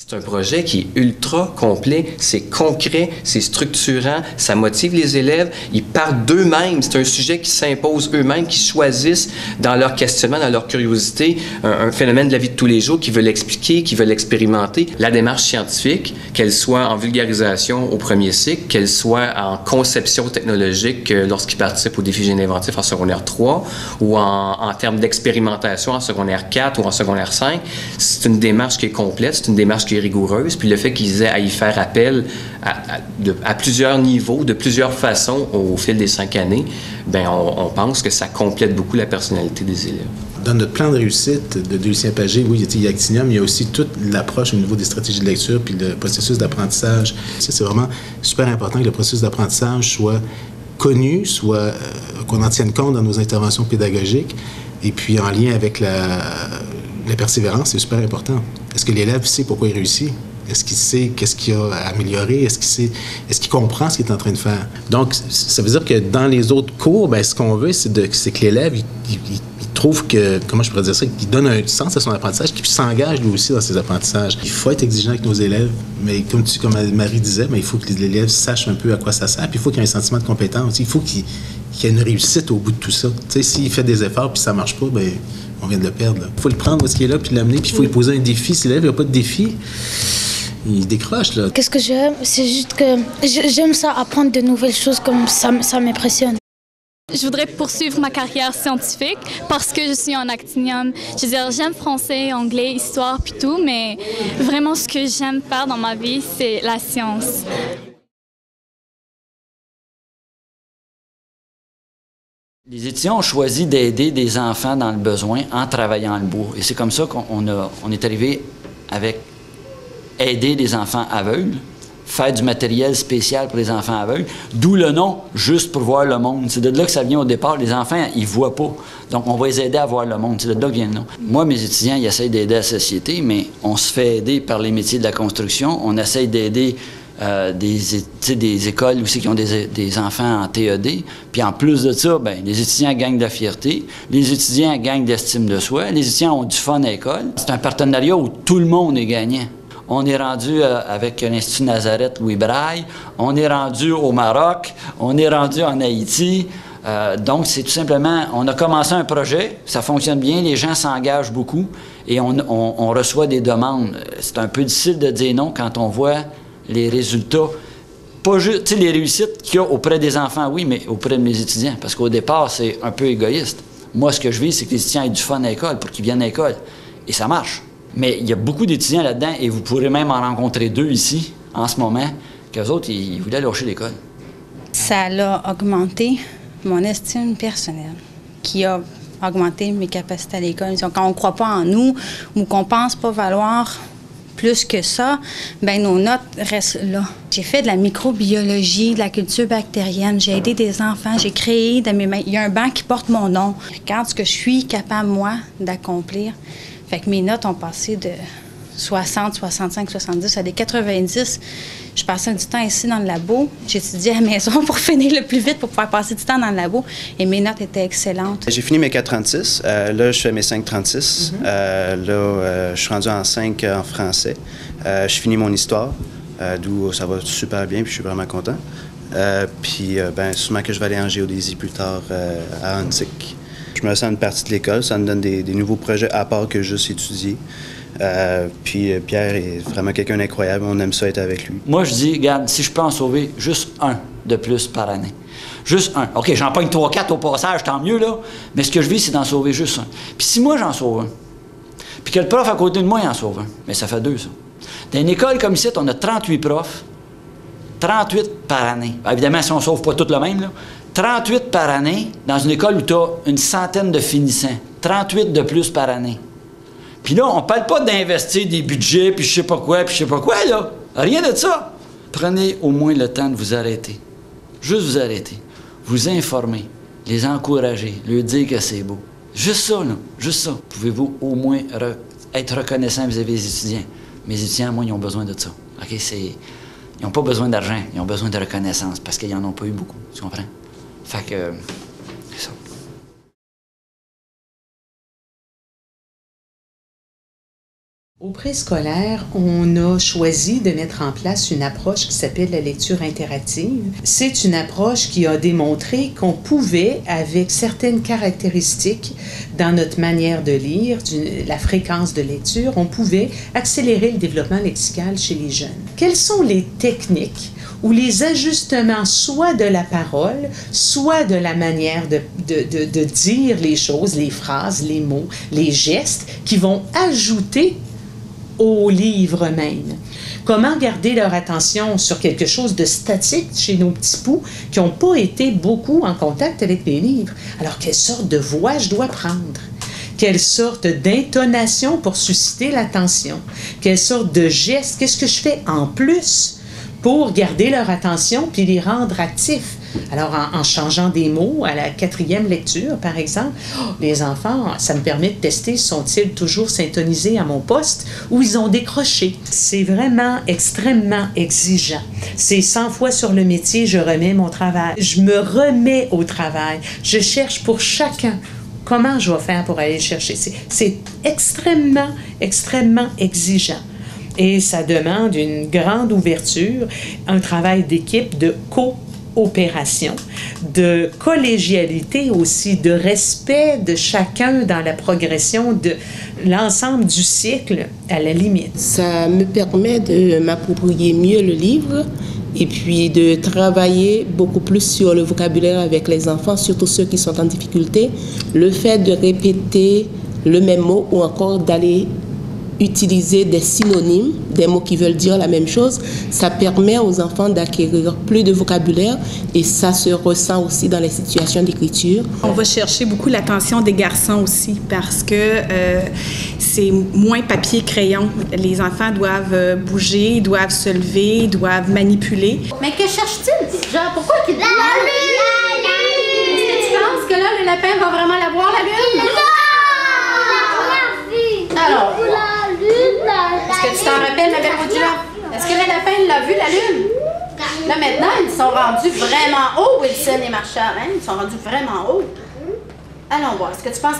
C'est un projet qui est ultra complet, c'est concret, c'est structurant, ça motive les élèves, ils parlent d'eux-mêmes, c'est un sujet qui s'impose eux-mêmes, qui choisissent dans leur questionnement, dans leur curiosité, un phénomène de la vie de tous les jours, qui veulent expliquer, qui veulent expérimenter. La démarche scientifique, qu'elle soit en vulgarisation au premier cycle, qu'elle soit en conception technologique lorsqu'ils participent au défi génie inventif en secondaire 3 ou en termes d'expérimentation en secondaire 4 ou en secondaire 5, c'est une démarche qui est complète, c'est une démarche qui est rigoureuse, puis le fait qu'ils aient à y faire appel à plusieurs niveaux, de plusieurs façons au fil des 5 années, bien, on pense que ça complète beaucoup la personnalité des élèves. Dans notre plan de réussite de Lucien Pagé, oui, il y a Actinium, il y a aussi toute l'approche au niveau des stratégies de lecture puis le processus d'apprentissage. C'est vraiment super important que le processus d'apprentissage soit connu, qu'on en tienne compte dans nos interventions pédagogiques, et puis en lien avec la persévérance, c'est super important. Est-ce que l'élève sait pourquoi il réussit? Est-ce qu'il sait qu'est-ce qu'il a à améliorer? Est-ce qu'il comprend ce qu'il est en train de faire? Donc, ça veut dire que dans les autres cours, bien, ce qu'on veut, c'est que l'élève, il trouve que, comment je pourrais dire ça, qu'il donne un sens à son apprentissage, qu'il s'engage lui aussi dans ses apprentissages. Il faut être exigeant avec nos élèves, mais comme Marie disait, bien, il faut que l'élève sache un peu à quoi ça sert, puis il faut qu'il y ait un sentiment de compétence. Il faut qu'il y ait une réussite au bout de tout ça. Tu sais, s'il fait des efforts puis ça marche pas, bien, on vient de le perdre. Il faut le prendre où est-ce qu'il est là, puis l'amener, puis il faut lui poser un défi. Si l'élève n'a pas de défi, il décroche, là. Qu'est-ce que j'aime? C'est juste que j'aime ça, apprendre de nouvelles choses, comme ça m'impressionne. Je voudrais poursuivre ma carrière scientifique parce que je suis en Actinium. Je veux dire, j'aime français, anglais, histoire, puis tout, mais vraiment ce que j'aime faire dans ma vie, c'est la science. Les étudiants ont choisi d'aider des enfants dans le besoin en travaillant le bois. Et c'est comme ça qu'on est arrivé avec aider des enfants aveugles, faire du matériel spécial pour les enfants aveugles, d'où le nom « Juste pour voir le monde ». C'est de là que ça vient au départ. Les enfants, ils ne voient pas. Donc, on va les aider à voir le monde. C'est de là que vient le nom. Moi, mes étudiants, ils essayent d'aider la société, mais on se fait aider par les métiers de la construction. On essaye d'aider des écoles aussi qui ont des enfants en TED. Puis en plus de ça, bien, les étudiants gagnent de la fierté, les étudiants gagnent de l'estime de soi, les étudiants ont du fun à l'école. C'est un partenariat où tout le monde est gagnant. On est rendu avec l'Institut Nazareth Louis Braille, on est rendu au Maroc, on est rendu en Haïti. Donc, c'est tout simplement, on a commencé un projet, ça fonctionne bien, les gens s'engagent beaucoup et on reçoit des demandes. C'est un peu difficile de dire non quand on voit les résultats, pas juste, tu sais, les réussites qu'il y a auprès des enfants, oui, mais auprès de mes étudiants, parce qu'au départ, c'est un peu égoïste. Moi, ce que je vis, c'est que les étudiants aient du fun à l'école pour qu'ils viennent à l'école. Et ça marche. Mais il y a beaucoup d'étudiants là-dedans, et vous pourrez même en rencontrer 2 ici, en ce moment, qu'eux autres, ils voulaient lâcher l'école. Ça a augmenté mon estime personnelle, qui a augmenté mes capacités à l'école. Quand on ne croit pas en nous, ou qu'on ne pense pas valoir plus que ça, bien, nos notes restent là. J'ai fait de la microbiologie, de la culture bactérienne, j'ai aidé des enfants, j'ai créé il y a un banc qui porte mon nom. Je regarde ce que je suis capable, moi, d'accomplir. Fait que mes notes ont passé de 60, 65, 70 à des 90. Je passais du temps ici dans le labo. J'étudiais à la maison pour finir le plus vite, pour pouvoir passer du temps dans le labo. Et mes notes étaient excellentes. J'ai fini mes 4,36. Là, je fais mes 5,36. Je suis rendu en 5 en français. Je finis mon histoire, d'où ça va super bien, puis je suis vraiment content. Ben, sûrement que je vais aller en géodésie plus tard à Antique. Je me sens une partie de l'école. Ça me donne des nouveaux projets à part que juste étudier. Puis Pierre est vraiment quelqu'un d'incroyable. On aime ça être avec lui. Moi, je dis, regarde, si je peux en sauver juste un de plus par année. Juste un. OK, j'en pogne 3-4 au passage, tant mieux, là. Mais ce que je vis, c'est d'en sauver juste un. Puis si moi, j'en sauve un, puis que le prof à côté de moi, il en sauve un, bien, ça fait 2, ça. Dans une école comme ici, on a 38 profs. 38 par année. Ben, évidemment, si on ne sauve pas tout le même, là. 38 par année, dans une école où tu as une centaine de finissants. 38 de plus par année. Puis là, on ne parle pas d'investir des budgets, puis je sais pas quoi, là. Rien de ça. Prenez au moins le temps de vous arrêter. Juste vous arrêter. Vous informer. Les encourager. Leur dire que c'est beau. Juste ça, là. Juste ça. Pouvez-vous au moins être reconnaissant vis-à-vis des étudiants? Mes étudiants, moi, ils ont besoin de ça. OK? Ils n'ont pas besoin d'argent. Ils ont besoin de reconnaissance parce qu'ils n'en ont pas eu beaucoup. Tu comprends? Fait que, c'est ça. Au préscolaire, on a choisi de mettre en place une approche qui s'appelle la lecture interactive. C'est une approche qui a démontré qu'on pouvait, avec certaines caractéristiques dans notre manière de lire, la fréquence de lecture, on pouvait accélérer le développement lexical chez les jeunes. Quelles sont les techniques ou les ajustements soit de la parole, soit de la manière de dire les choses, les phrases, les mots, les gestes, qui vont ajouter au livre même. Comment garder leur attention sur quelque chose de statique chez nos petits poux qui n'ont pas été beaucoup en contact avec les livres? Alors, quelle sorte de voix je dois prendre? Quelle sorte d'intonation pour susciter l'attention? Quelle sorte de geste? Qu'est-ce que je fais en plus pour garder leur attention puis les rendre actifs? Alors, en changeant des mots à la 4e lecture, par exemple, les enfants, ça me permet de tester, sont-ils toujours syntonisés à mon poste ou ils ont décroché? C'est vraiment extrêmement exigeant. C'est 100 fois sur le métier, je remets mon travail. Je me remets au travail. Je cherche pour chacun comment je vais faire pour aller le chercher. C'est extrêmement, extrêmement exigeant. Et ça demande une grande ouverture, un travail d'équipe, de coopération, de collégialité aussi, de respect de chacun dans la progression de l'ensemble du cycle à la limite. Ça me permet de m'approprier mieux le livre et puis de travailler beaucoup plus sur le vocabulaire avec les enfants, surtout ceux qui sont en difficulté. Le fait de répéter le même mot ou encore d'aller utiliser des synonymes, des mots qui veulent dire la même chose, ça permet aux enfants d'acquérir plus de vocabulaire et ça se ressent aussi dans les situations d'écriture. On va chercher beaucoup l'attention des garçons aussi parce que c'est moins papier-crayon. Les enfants doivent bouger, doivent se lever, doivent manipuler. Mais que cherche-t-il? Genre, pourquoi qu'il dit la lune? Est-ce que tu penses que là, le lapin va vraiment la voir, la lune? Non! Alors, est-ce que tu t'en rappelles, ma belle Maudula? Est-ce que le lapin l'a vu, la lune? Là, maintenant, ils sont rendus vraiment hauts, Wilson et Marshall. Hein? Ils sont rendus vraiment hauts. Allons voir. Est-ce que tu penses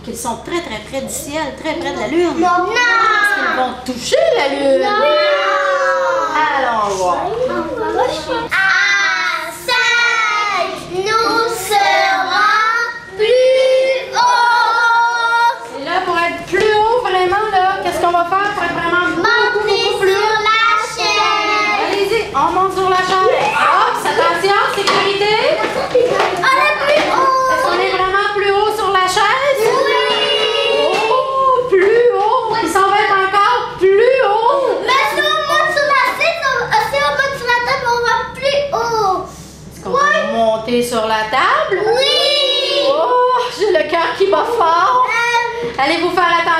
qu'ils sont très, très près du ciel, très près de la lune? Non! Est-ce qu'ils vont toucher la lune? Non! Allons voir. À 5, nous serons plus haut. Et là, pour être plus haut, vraiment, là, qu'est-ce qu'on va faire pour être vraiment beaucoup plus haut? Sur la chaise. Allez-y, on monte sur la chaise. Hop, attention, sécurité. On est plus haut. Est-ce qu'on est vraiment plus haut sur la chaise? Oui. Oh, plus haut. Il s'en va être encore plus haut. Mais si on monte sur la chaise, si on monte sur la table, on va plus haut. Est-ce qu'on va monter sur la table? Oui. Oh, j'ai le cœur qui bat fort. Allez vous faire attention.